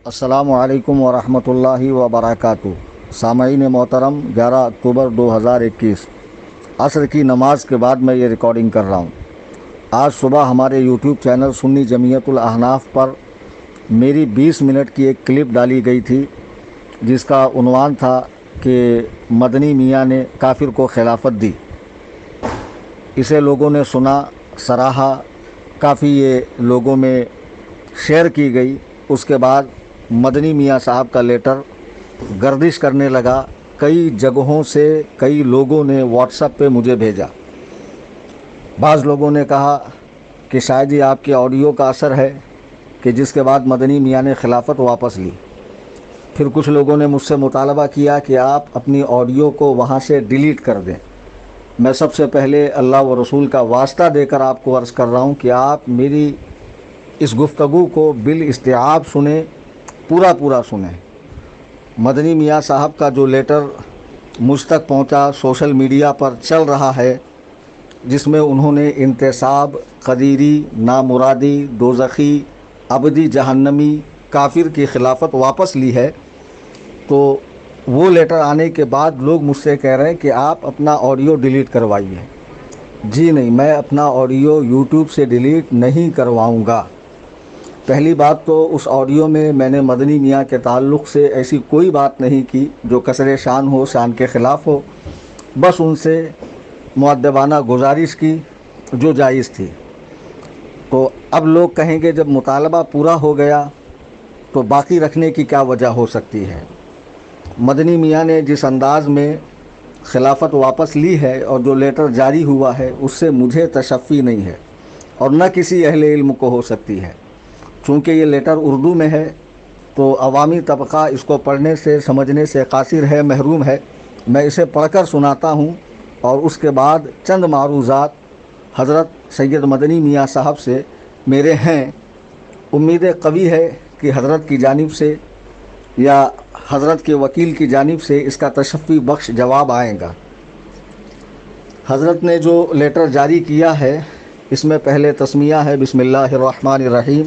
السلام علیکم ورحمۃ اللہ وبرکاتہ۔ سامعین محترم، 11 اکتوبر 2021 عصر کی نماز کے بعد میں یہ ریکارڈنگ کر رہا ہوں۔ آج صبح ہمارے یوٹیوب چینل سنی جمعیت الاحناف پر میری 20 منٹ کی ایک کلپ ڈالی گئی تھی، جس کا عنوان تھا کہ مدنی میاں نے کافر کو خلافت دی۔ اسے لوگوں نے سنا، سراہا، کافی یہ لوگوں میں شیئر کی گئی۔ اس کے بعد مدنی میاں صاحب کا لیٹر گردش کرنے لگا۔ کئی جگہوں سے کئی لوگوں نے واٹس ایپ پہ مجھے بھیجا۔ بعض لوگوں نے کہا کہ شاید یہ آپ کے آڈیو کا اثر ہے کہ جس کے بعد مدنی میاں نے خلافت واپس لی۔ پھر کچھ لوگوں نے مجھ سے مطالبہ کیا کہ آپ اپنی آڈیو کو وہاں سے ڈیلیٹ کر دیں۔ میں سب سے پہلے اللہ و رسول کا واسطہ دے کر آپ کو عرض کر رہا ہوں کہ آپ میری اس گفتگو کو بالاستیعاب سنیں، پورا سنیں۔ مدنی میاں صاحب کا جو لیٹر مجھ تک پہنچا، سوشل میڈیا پر چل رہا ہے، جس میں انہوں نے انتصاب، قدیری، نامرادی، دوزخی، ابدی جہنمی، کافر کی خلافت واپس لی ہے، تو وہ لیٹر آنے کے بعد لوگ مجھ سے کہہ رہے ہیں کہ آپ اپنا آڈیو ڈیلیٹ کروائیے۔ جی نہیں، میں اپنا آڈیو یوٹیوب سے ڈیلیٹ نہیں کرواؤں گا۔ پہلی بات تو اس آڈیو میں نے مدنی میاں کے تعلق سے ایسی کوئی بات نہیں کی جو کسر شان ہو، شان کے خلاف ہو۔ بس ان سے مؤدبانہ گزارش کی جو جائز تھی۔ تو اب لوگ کہیں گے جب مطالبہ پورا ہو گیا تو باقی رکھنے کی کیا وجہ ہو سکتی ہے؟ مدنی میاں نے جس انداز میں خلافت واپس لی ہے اور جو لیٹر جاری ہوا ہے، اس سے مجھے تشفی نہیں ہے اور نہ کسی اہل علم کو ہو سکتی ہے۔ چونکہ یہ لیٹر اردو میں ہے تو عوامی طبقہ اس کو پڑھنے سے، سمجھنے سے قاصر ہے، محروم ہے۔ میں اسے پڑھ کر سناتا ہوں اور اس کے بعد چند معروضات حضرت سید مدنی میاں صاحب سے میرے ہیں۔ امید قوی ہے کہ حضرت کی جانب سے یا حضرت کے وکیل کی جانب سے اس کا تشفی بخش جواب آئے گا۔ حضرت نے جو لیٹر جاری کیا ہے، اس میں پہلے تسمیہ ہے بسم اللہ الرحمن الرحیم،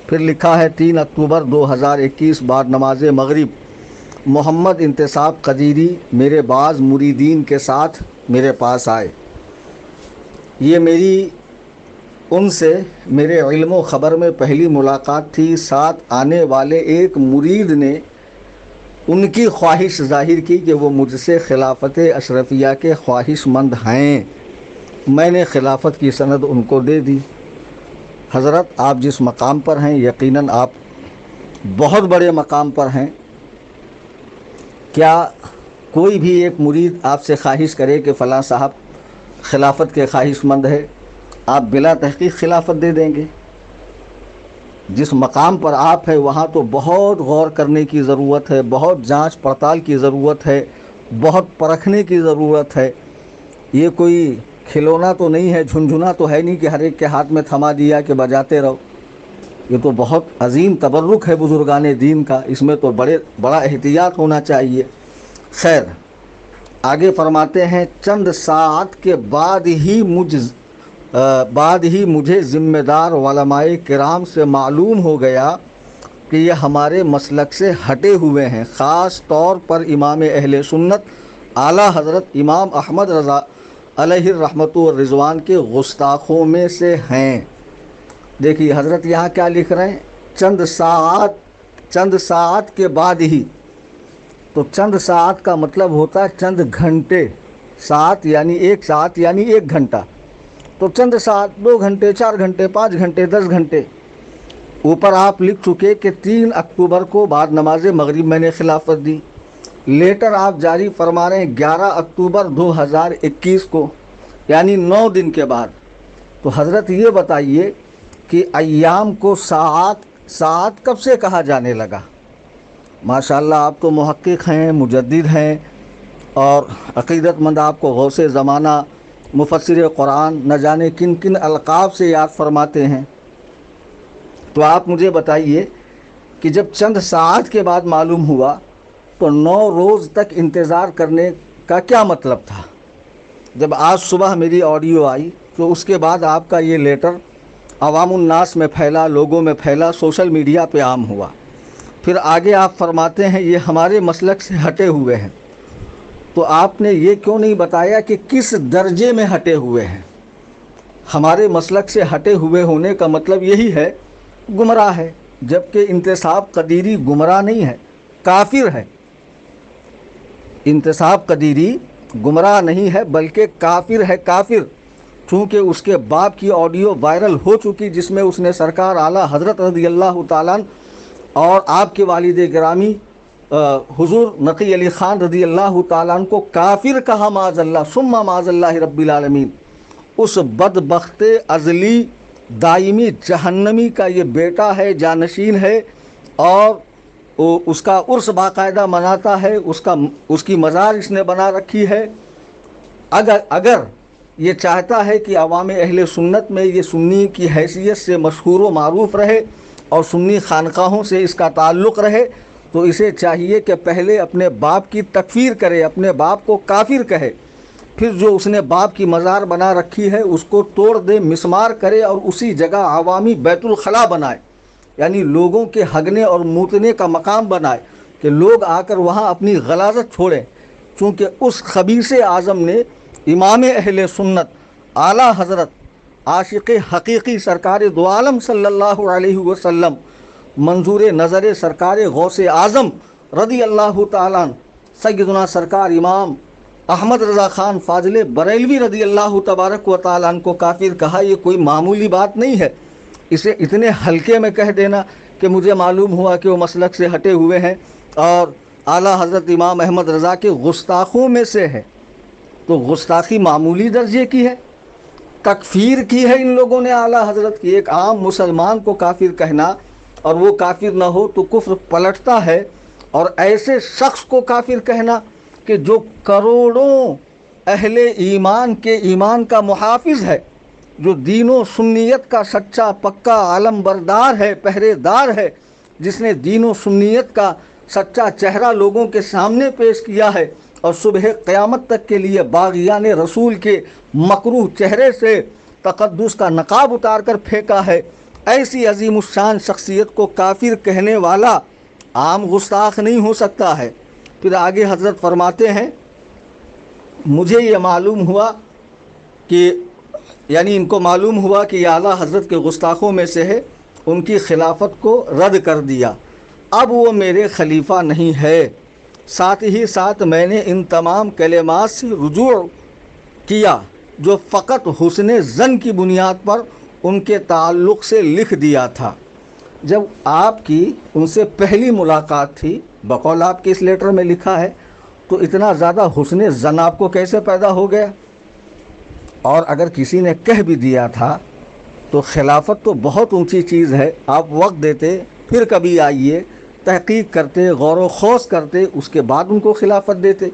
پھر لکھا ہے 3 اکتوبر 2021 بعد نماز مغرب، محمد انتصاب قدیری میرے بعض مریدین کے ساتھ میرے پاس آئے۔ یہ میری ان سے میرے علم و خبر میں پہلی ملاقات تھی۔ ساتھ آنے والے ایک مرید نے ان کی خواہش ظاہر کی کہ وہ مجھ سے خلافت اشرفیہ کے خواہش مند ہیں۔ میں نے خلافت کی سند ان کو دے دی۔ حضرت، آپ جس مقام پر ہیں، یقیناً آپ بہت بڑے مقام پر ہیں۔ کیا کوئی بھی ایک مرید آپ سے خواہش کرے کہ فلاں صاحب خلافت کے خواہش مند ہے، آپ بلا تحقیق خلافت دے دیں گے؟ جس مقام پر آپ ہیں وہاں تو بہت غور کرنے کی ضرورت ہے، بہت جانچ پڑتال کی ضرورت ہے، بہت پرکھنے کی ضرورت ہے۔ یہ کوئی کھلونا تو نہیں ہے، جھنجھنا تو ہے نہیں کہ ہر ایک کے ہاتھ میں تھما دیا کہ بجاتے رہو۔ یہ تو بہت عظیم تبرک ہے بزرگان دین کا، اس میں تو بڑا احتیاط ہونا چاہیے۔ خیر، آگے فرماتے ہیں، چند ساعت کے بعد ہی مجھے ذمہ دار علماء کرام سے معلوم ہو گیا کہ یہ ہمارے مسلک سے ہٹے ہوئے ہیں، خاص طور پر امام اہل سنت اعلیٰ حضرت امام احمد رضا علیہ الرحمۃ والرضوان کے گستاخوں میں سے ہیں۔ دیکھیے حضرت یہاں کیا لکھ رہے ہیں، چند ساعت کے بعد ہی۔ تو چند ساعت کا مطلب ہوتا ہے چند گھنٹے، ساعت یعنی ایک گھنٹہ، تو چند ساعت 2 گھنٹے، 4 گھنٹے، 5 گھنٹے، 10 گھنٹے۔ اوپر آپ لکھ چکے کہ 3 اکتوبر کو بعد نماز مغرب میں نے خلافت دی۔ لیٹر آپ جاری فرما رہے ہیں 11 اکتوبر 2021 کو، یعنی 9 دن کے بعد۔ تو حضرت یہ بتائیے کہ ایام کو ساعت کب سے کہا جانے لگا؟ ماشاءاللہ آپ تو محقق ہیں، مجدد ہیں، اور عقیدت مند آپ کو غوث زمانہ، مفسر قرآن، نہ جانے کن کن القاب سے یاد فرماتے ہیں۔ تو آپ مجھے بتائیے کہ جب چند ساعت کے بعد معلوم ہوا تو 9 روز تک انتظار کرنے کا کیا مطلب تھا؟ جب آج صبح میری آڈیو آئی تو اس کے بعد آپ کا یہ لیٹر عوام الناس میں پھیلا، لوگوں میں پھیلا، سوشل میڈیا پہ عام ہوا۔ پھر آگے آپ فرماتے ہیں یہ ہمارے مسلک سے ہٹے ہوئے ہیں، تو آپ نے یہ کیوں نہیں بتایا کہ کس درجے میں ہٹے ہوئے ہیں؟ ہمارے مسلک سے ہٹے ہوئے ہونے کا مطلب یہی ہے گمراہ ہے، جبکہ انتصاب قدیری گمراہ نہیں ہے، کافر ہے۔ انتصاب قدیری گمراہ نہیں ہے بلکہ کافر ہے، کافر، چونکہ اس کے باپ کی آڈیو وائرل ہو چکی جس میں اس نے سرکار اعلیٰ حضرت رضی اللہ تعالیٰ اور آپ کے والد گرامی حضور نقی علی خان رضی اللہ تعالیٰ عنہ کو کافر کہا، معاذ اللہ ثم معاذ اللہ رب العالمین۔ اس بدبخت ازلی دائمی جہنمی کا یہ بیٹا ہے، جانشین ہے، اور اس کا عرس باقاعدہ مناتا ہے، اس کی مزار اس نے بنا رکھی ہے۔ اگر یہ چاہتا ہے کہ عوام اہل سنت میں یہ سنی کی حیثیت سے مشہور و معروف رہے اور سنی خانقاہوں سے اس کا تعلق رہے، تو اسے چاہیے کہ پہلے اپنے باپ کی تکفیر کرے، اپنے باپ کو کافر کہے، پھر جو اس نے باپ کی مزار بنا رکھی ہے اس کو توڑ دے، مسمار کرے، اور اسی جگہ عوامی بیت الخلاء بنائے، یعنی لوگوں کے ہگنے اور موتنے کا مقام بنائے کہ لوگ آ کر وہاں اپنی غلاظت چھوڑیں، چونکہ اس خبیث اعظم نے امام اہل سنت اعلیٰ حضرت عاشق حقیقی سرکار دو عالم صلی اللہ علیہ وسلم، منظور نظر سرکار غوث اعظم رضی اللہ تعالیٰ سیدنا سرکار امام احمد رضا خان فاضل بریلوی رضی اللہ تبارک و تعالیٰ عنہ کو کافر کہا۔ یہ کوئی معمولی بات نہیں ہے، اسے اتنے ہلکے میں کہہ دینا کہ مجھے معلوم ہوا کہ وہ مسلک سے ہٹے ہوئے ہیں اور اعلیٰ حضرت امام احمد رضا کے گستاخوں میں سے ہے، تو گستاخی معمولی درجے کی ہے، تکفیر کی ہے ان لوگوں نے اعلیٰ حضرت کی۔ ایک عام مسلمان کو کافر کہنا اور وہ کافر نہ ہو تو کفر پلٹتا ہے، اور ایسے شخص کو کافر کہنا کہ جو کروڑوں اہل ایمان کے ایمان کا محافظ ہے، جو دین و سنیت کا سچا پکا علم بردار ہے، پہرے دار ہے، جس نے دین و سنیت کا سچا چہرہ لوگوں کے سامنے پیش کیا ہے اور صبح قیامت تک کے لیے باغیان رسول کے مکروہ چہرے سے تقدس کا نقاب اتار کر پھینکا ہے، ایسی عظیم الشان شخصیت کو کافر کہنے والا عام گستاخ نہیں ہو سکتا ہے۔ پھر آگے حضرت فرماتے ہیں مجھے یہ معلوم ہوا کہ یعنی ان کو معلوم ہوا کہ یہ اعلیٰ حضرت کے گستاخوں میں سے ہے، ان کی خلافت کو رد کر دیا، اب وہ میرے خلیفہ نہیں ہے، ساتھ ہی ساتھ میں نے ان تمام کلمات سے رجوع کیا جو فقط حسن ظن کی بنیاد پر ان کے تعلق سے لکھ دیا تھا۔ جب آپ کی ان سے پہلی ملاقات تھی، بقول آپ کے اس لیٹر میں لکھا ہے، تو اتنا زیادہ حسن ظن آپ کو کیسے پیدا ہو گیا؟ اور اگر کسی نے کہہ بھی دیا تھا تو خلافت تو بہت اونچی چیز ہے، آپ وقت دیتے، پھر کبھی آئیے، تحقیق کرتے، غور و خوض کرتے، اس کے بعد ان کو خلافت دیتے،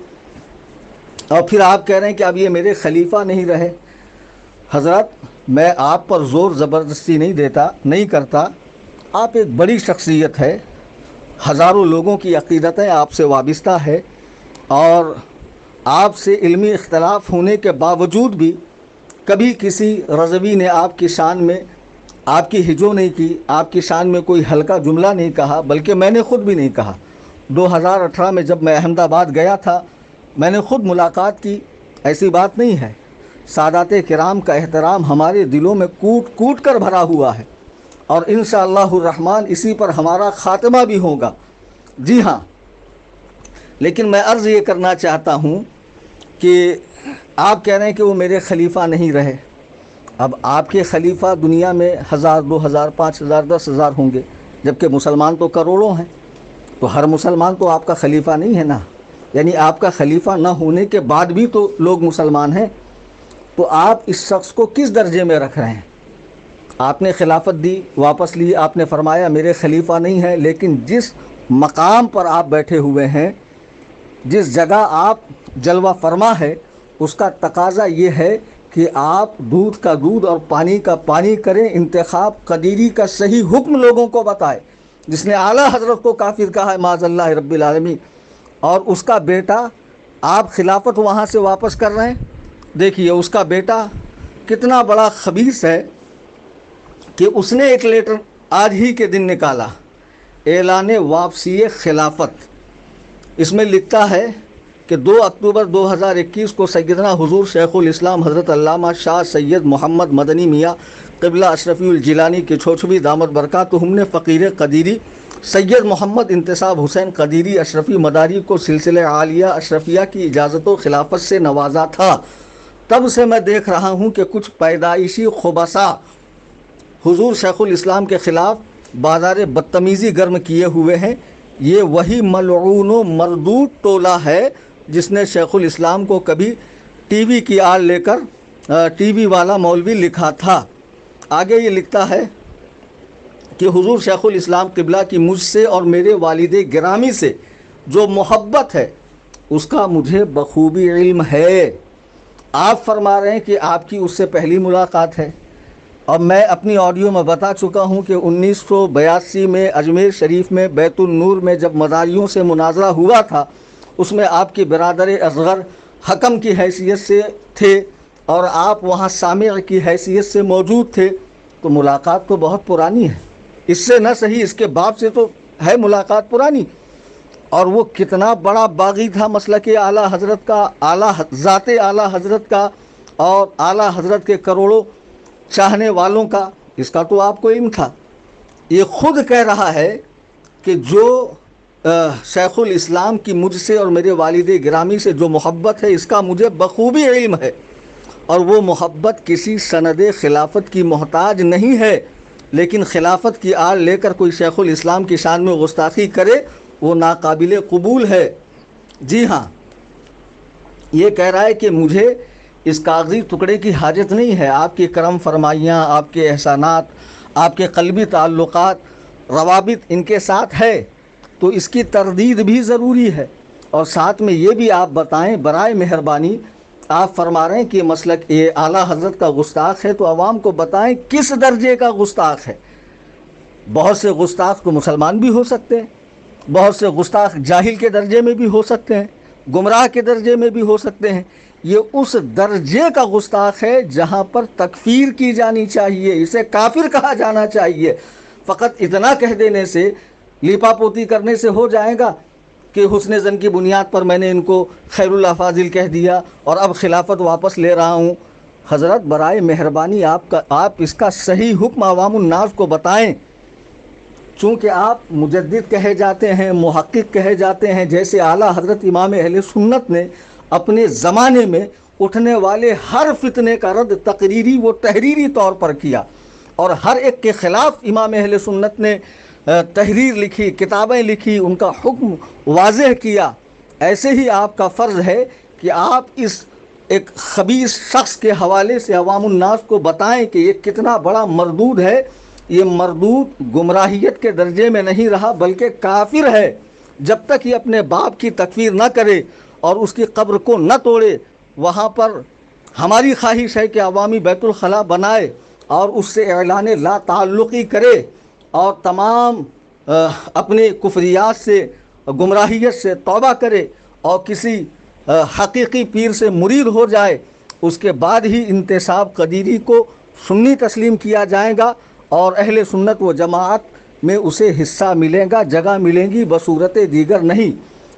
اور پھر آپ کہہ رہے ہیں کہ اب یہ میرے خلیفہ نہیں رہے۔ حضرت میں آپ پر زور زبردستی نہیں کرتا، آپ ایک بڑی شخصیت ہے، ہزاروں لوگوں کی عقیدتیں آپ سے وابستہ ہے، اور آپ سے علمی اختلاف ہونے کے باوجود بھی کبھی کسی رضوی نے آپ کی شان میں آپ کی ہجو نہیں کی، آپ کی شان میں کوئی ہلکا جملہ نہیں کہا، بلکہ میں نے خود بھی نہیں کہا۔ 2018 میں جب میں احمد آباد گیا تھا میں نے خود ملاقات کی، ایسی بات نہیں ہے۔ سادات کرام کا احترام ہمارے دلوں میں کوٹ کوٹ کر بھرا ہوا ہے، اور انشاءاللہ الرحمن اسی پر ہمارا خاتمہ بھی ہوگا۔ جی ہاں، لیکن میں عرض یہ کرنا چاہتا ہوں کہ آپ کہہ رہے ہیں کہ وہ میرے خلیفہ نہیں رہے، اب آپ کے خلیفہ دنیا میں 1000 2000 5000 10,000 ہوں گے، جبکہ مسلمان تو کروڑوں ہیں، تو ہر مسلمان تو آپ کا خلیفہ نہیں ہے نا، یعنی آپ کا خلیفہ نہ ہونے کے بعد بھی تو لوگ مسلمان ہیں، تو آپ اس شخص کو کس درجے میں رکھ رہے ہیں؟ آپ نے خلافت دی، واپس لی، آپ نے فرمایا میرے خلیفہ نہیں ہے، لیکن جس مقام پر آپ بیٹھے ہوئے ہیں، جس جگہ آپ جلوہ فرما ہے، اس کا تقاضا یہ ہے کہ آپ دودھ کا دودھ اور پانی کا پانی کریں، انتخاب قدیری کا صحیح حکم لوگوں کو بتائے، جس نے اعلیٰ حضرت کو کافر کہا ہے معاذ اللہ رب العالمین، اور اس کا بیٹا آپ خلافت وہاں سے واپس کر رہے ہیں۔ دیکھیے اس کا بیٹا کتنا بڑا خبیث ہے کہ اس نے ایک لیٹر آج ہی کے دن نکالا، اعلان واپسی خلافت، اس میں لکھتا ہے کہ 2 اکتوبر 2021 کو سیدنا حضور شیخ الاسلام حضرت علامہ شاہ سید محمد مدنی میاں قبلہ اشرفی الجیلانی کے چھوچھوی دامت برکاتہم نے فقیر قدیری سید محمد انتصاب حسین قدیری اشرفی مداری کو سلسلہ عالیہ اشرفیہ کی اجازت و خلافت سے نوازا تھا۔ تب سے میں دیکھ رہا ہوں کہ کچھ پیدائشی خبثاء حضور شیخ الاسلام کے خلاف بازار بدتمیزی گرم کیے ہوئے ہیں۔ یہ وہی ملعون و مردود ٹولہ ہے جس نے شیخ الاسلام کو کبھی ٹی وی کی آڑ لے کر ٹی وی والا مولوی لکھا تھا۔ آگے یہ لکھتا ہے کہ حضور شیخ الاسلام قبلہ کی مجھ سے اور میرے والد گرامی سے جو محبت ہے اس کا مجھے بخوبی علم ہے۔ آپ فرما رہے ہیں کہ آپ کی اس سے پہلی ملاقات ہے، اور میں اپنی آڈیو میں بتا چکا ہوں کہ 1982 میں اجمیر شریف میں بیت النور میں جب مداریوں سے مناظرہ ہوا تھا، اس میں آپ کی برادر اصغر حکم کی حیثیت سے تھے اور آپ وہاں سامع کی حیثیت سے موجود تھے، تو ملاقات تو بہت پرانی ہے، اس سے نہ صحیح اس کے باپ سے تو ہے ملاقات پرانی۔ اور وہ کتنا بڑا باغی تھا مسلک اعلیٰ حضرت کا، ذات اعلیٰ حضرت کا اور اعلیٰ حضرت کے کروڑوں چاہنے والوں کا، اس کا تو آپ کو علم تھا۔ یہ خود کہہ رہا ہے کہ جو شیخ الاسلام کی مجھ سے اور میرے والد گرامی سے جو محبت ہے اس کا مجھے بخوبی علم ہے، اور وہ محبت کسی سند خلافت کی محتاج نہیں ہے، لیکن خلافت کی آڑ لے کر کوئی شیخ الاسلام کی شان میں گستاخی کرے وہ ناقابل قبول ہے۔ جی ہاں، یہ کہہ رہا ہے کہ مجھے اس کاغذی ٹکڑے کی حاجت نہیں ہے، آپ کی کرم فرمائیاں، آپ کے احسانات، آپ کے قلبی تعلقات، روابط ان کے ساتھ ہے، تو اس کی تردید بھی ضروری ہے۔ اور ساتھ میں یہ بھی آپ بتائیں برائے مہربانی، آپ فرما رہے ہیں کہ مسلک یہ اعلیٰ حضرت کا گستاخ ہے، تو عوام کو بتائیں کس درجے کا گستاخ ہے۔ بہت سے گستاخ تو مسلمان بھی ہو سکتے ہیں، بہت سے گستاخ جاہل کے درجے میں بھی ہو سکتے ہیں، گمراہ کے درجے میں بھی ہو سکتے ہیں۔ یہ اس درجے کا گستاخ ہے جہاں پر تکفیر کی جانی چاہیے، اسے کافر کہا جانا چاہیے۔ فقط اتنا کہہ دینے سے، لیپا پوتی کرنے سے ہو جائے گا کہ حسن زن کی بنیاد پر میں نے ان کو خیر اللہ فاضل کہہ دیا اور اب خلافت واپس لے رہا ہوں۔ حضرت برائے مہربانی آپ اس کا صحیح حکم عوام الناس کو بتائیں، چونکہ آپ مجدد کہے جاتے ہیں، محقق کہے جاتے ہیں، جیسے اعلیٰ حضرت امام اہل سنت نے اپنے زمانے میں اٹھنے والے ہر فتنے کا رد تقریری و تحریری طور پر کیا، اور ہر ایک کے خلاف امام اہل سنت نے تحریر لکھی، کتابیں لکھی، ان کا حکم واضح کیا۔ ایسے ہی آپ کا فرض ہے کہ آپ اس ایک خبیث شخص کے حوالے سے عوام الناس کو بتائیں کہ یہ کتنا بڑا مردود ہے۔ یہ مردود گمراہیت کے درجے میں نہیں رہا بلکہ کافر ہے۔ جب تک یہ اپنے باپ کی تکفیر نہ کرے اور اس کی قبر کو نہ توڑے، وہاں پر ہماری خواہش ہے کہ عوامی بیت الخلاء بنائے اور اس سے اعلان لا تعلقی کرے اور تمام اپنے کفریات سے، گمراہیت سے توبہ کرے اور کسی حقیقی پیر سے مرید ہو جائے۔ اس کے بعد ہی انتصاب قدیری کو سنی تسلیم کیا جائے گا اور اہل سنت و جماعت میں اسے حصہ ملے گا، جگہ ملیں گی، بصورت دیگر نہیں۔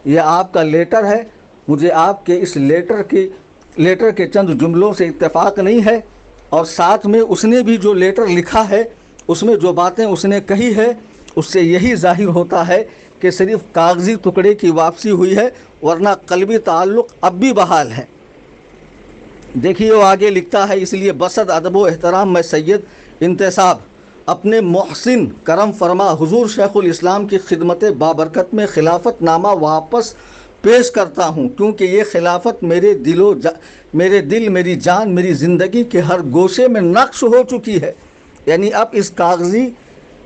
یہ آپ کا لیٹر ہے، مجھے آپ کے اس لیٹر کے چند جملوں سے اتفاق نہیں ہے، اور ساتھ میں اس نے بھی جو لیٹر لکھا ہے اس میں جو باتیں اس نے کہی ہے اس سے یہی ظاہر ہوتا ہے کہ صرف کاغذی ٹکڑے کی واپسی ہوئی ہے، ورنہ قلبی تعلق اب بھی بحال ہے۔ دیکھیے وہ آگے لکھتا ہے، اس لیے بصد ادب و احترام میں سید انتصاب اپنے محسن کرم فرما حضور شیخ الاسلام کی خدمت بابرکت میں خلافت نامہ واپس پیش کرتا ہوں، کیونکہ یہ خلافت میرے دل، میری جان، میری زندگی کے ہر گوشے میں نقش ہو چکی ہے۔ یعنی اب اس کاغذی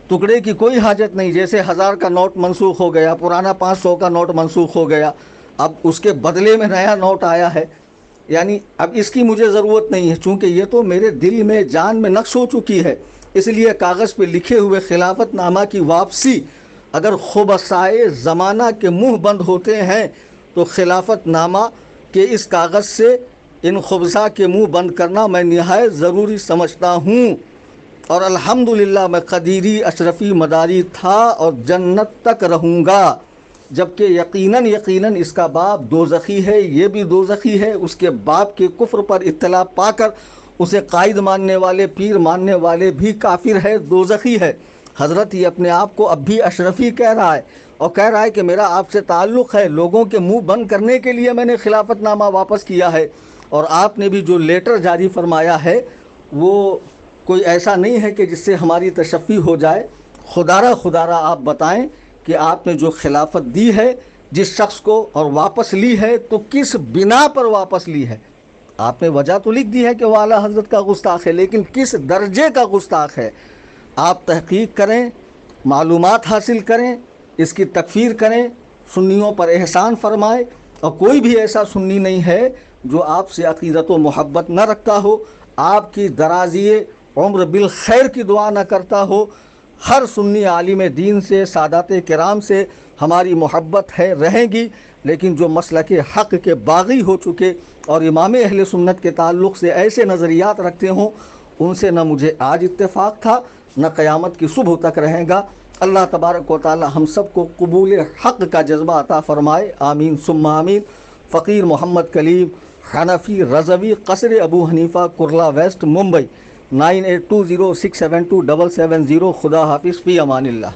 ٹکڑے کی کوئی حاجت نہیں، جیسے 1000 کا نوٹ منسوخ ہو گیا، پرانا 500 کا نوٹ منسوخ ہو گیا، اب اس کے بدلے میں نیا نوٹ آیا ہے، یعنی اب اس کی مجھے ضرورت نہیں ہے، چونکہ یہ تو میرے دل میں، جان میں نقش ہو چکی ہے۔ اس لیے کاغذ پہ لکھے ہوئے خلافت نامہ کی واپسی اگر خبثائے زمانہ کے منہ بند ہوتے ہیں تو خلافت نامہ کے اس کاغذ سے ان خبثاء کے منہ بند کرنا میں نہایت ضروری سمجھتا ہوں۔ اور الحمدللہ میں قدیری اشرفی مداری تھا اور جنت تک رہوں گا، جبکہ یقیناً اس کا باپ دوزخی ہے، یہ بھی دوزخی ہے، اس کے باپ کے کفر پر اطلاع پا کر اسے قائد ماننے والے، پیر ماننے والے بھی کافر ہے، دوزخی ہے۔ حضرت یہ اپنے آپ کو اب بھی اشرفی کہہ رہا ہے اور کہہ رہا ہے کہ میرا آپ سے تعلق ہے، لوگوں کے منہ بند کرنے کے لیے میں نے خلافت نامہ واپس کیا ہے، اور آپ نے بھی جو لیٹر جاری فرمایا ہے وہ کوئی ایسا نہیں ہے کہ جس سے ہماری تشفی ہو جائے۔ خدارہ آپ بتائیں کہ آپ نے جو خلافت دی ہے جس شخص کو اور واپس لی ہے تو کس بنا پر واپس لی ہے؟ آپ نے وجہ تو لکھ دی ہے کہ وہ اعلیٰ حضرت کا گستاخ ہے، لیکن کس درجے کا گستاخ ہے؟ آپ تحقیق کریں، معلومات حاصل کریں، اس کی تکفیر کریں، سنیوں پر احسان فرمائیں، اور کوئی بھی ایسا سنی نہیں ہے جو آپ سے عقیدت و محبت نہ رکھتا ہو، آپ کی درازی عمر بالخیر کی دعا نہ کرتا ہو۔ ہر سنی عالم دین سے، سادات کرام سے ہماری محبت ہے، رہیں گی، لیکن جو مسلک حق کے باغی ہو چکے اور امام اہل سنت کے تعلق سے ایسے نظریات رکھتے ہوں، ان سے نہ مجھے آج اتفاق تھا، نہ قیامت کی صبح تک رہے گا۔ اللہ تبارک و تعالی ہم سب کو قبول حق کا جذبہ عطا فرمائے، آمین ثم آمین۔ فقیر محمد کلیم، حنفی رضوی، قصر ابو حنیفہ، کرلا ویسٹ، ممبئی، 9820672770۔ خدا حافظ، فی امان اللہ۔